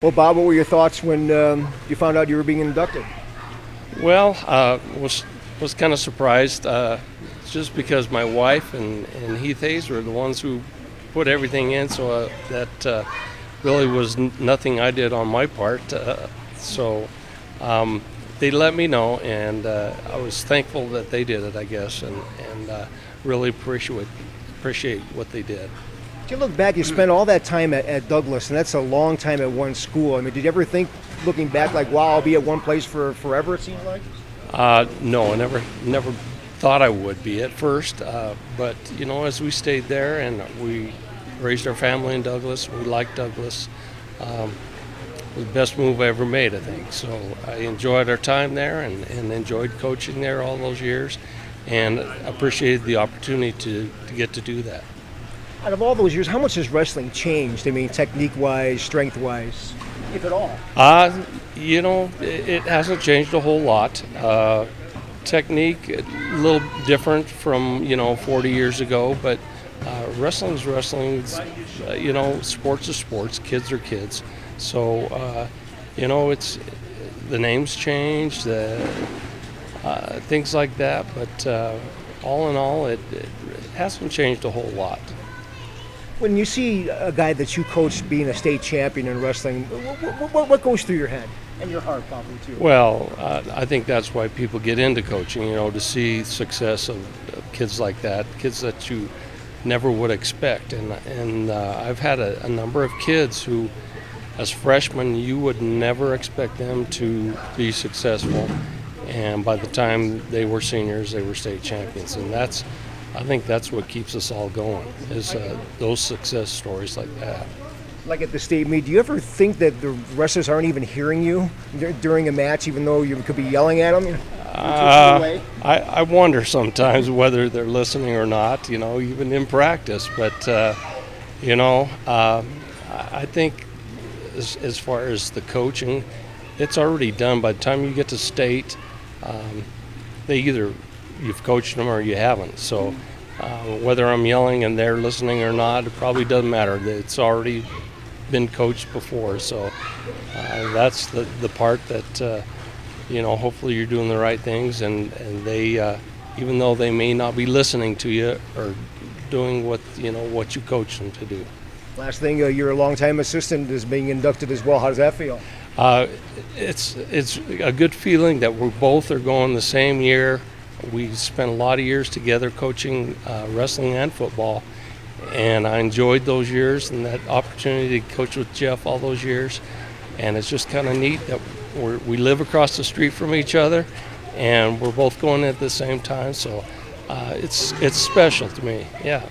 Well, Bob, what were your thoughts when you found out you were being inducted? Well, was kind of surprised, just because my wife and Heath Hayes were the ones who put everything in, so that really was nothing I did on my part. So they let me know, and I was thankful that they did it, I guess, and really appreciate what they did. If you look back, you spent all that time at Douglas, and that's a long time at one school. I mean, did you ever think, looking back, like, wow, I'll be at one place for forever, it seems like? No, I never thought I would be at first, but as we stayed there and we raised our family in Douglas, we liked Douglas. It was the best move I ever made, I think. So I enjoyed our time there and enjoyed coaching there all those years, and appreciated the opportunity to get to do that. Out of all those years, how much has wrestling changed? I mean, technique-wise, strength-wise, if at all? It hasn't changed a whole lot. Technique, a little different from, 40 years ago, but wrestling's wrestling. Sports are sports, kids are kids. So, it's the names change, things like that, but all in all, it hasn't changed a whole lot. When you see a guy that you coached being a state champion in wrestling, what goes through your head and your heart, probably too? Well, I think that's why people get into coaching. To see success of kids like that, kids that you never would expect. And I've had a number of kids who, as freshmen, you would never expect them to be successful. And by the time they were seniors, they were state champions. And I think that's what keeps us all going, is those success stories like that. Like at the state meet, do you ever think that the wrestlers aren't even hearing you during a match, even though you could be yelling at them? I wonder sometimes whether they're listening or not, even in practice. But, I think as far as the coaching, it's already done. By the time you get to state, you've coached them or you haven't. So whether I'm yelling and they're listening or not, it probably doesn't matter. It's already been coached before. So that's the part that, hopefully you're doing the right things, and they, even though they may not be listening to you, or doing what you coach them to do. Last thing, you're a longtime assistant is being inducted as well. How does that feel? It's a good feeling that we both are going the same year. We spent a lot of years together coaching wrestling and football, and I enjoyed those years and that opportunity to coach with Jeff all those years. And it's just kind of neat that we live across the street from each other, and we're both going at the same time. So it's special to me. Yeah.